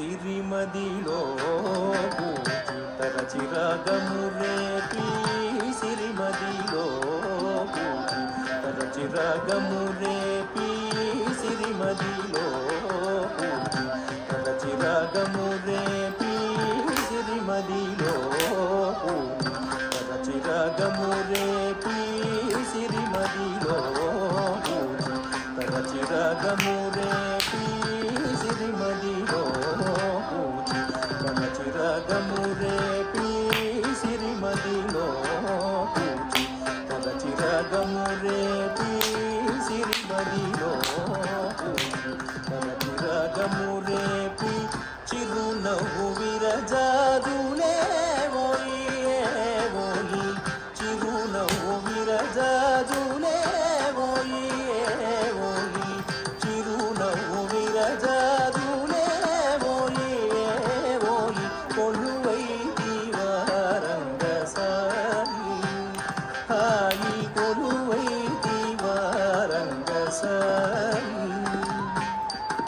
సిరిమదిలో పూచి తరచిరాగము రేపి సిరిమదిలో పూచి తరచిరాగము రేపి సిరిమదిలో పూచి తరచిరాగము రేపి సిరిమదిలో పూచి తరచిరాగము రేపి సిరిమదిలో పూచి తరచిరాగము రేపి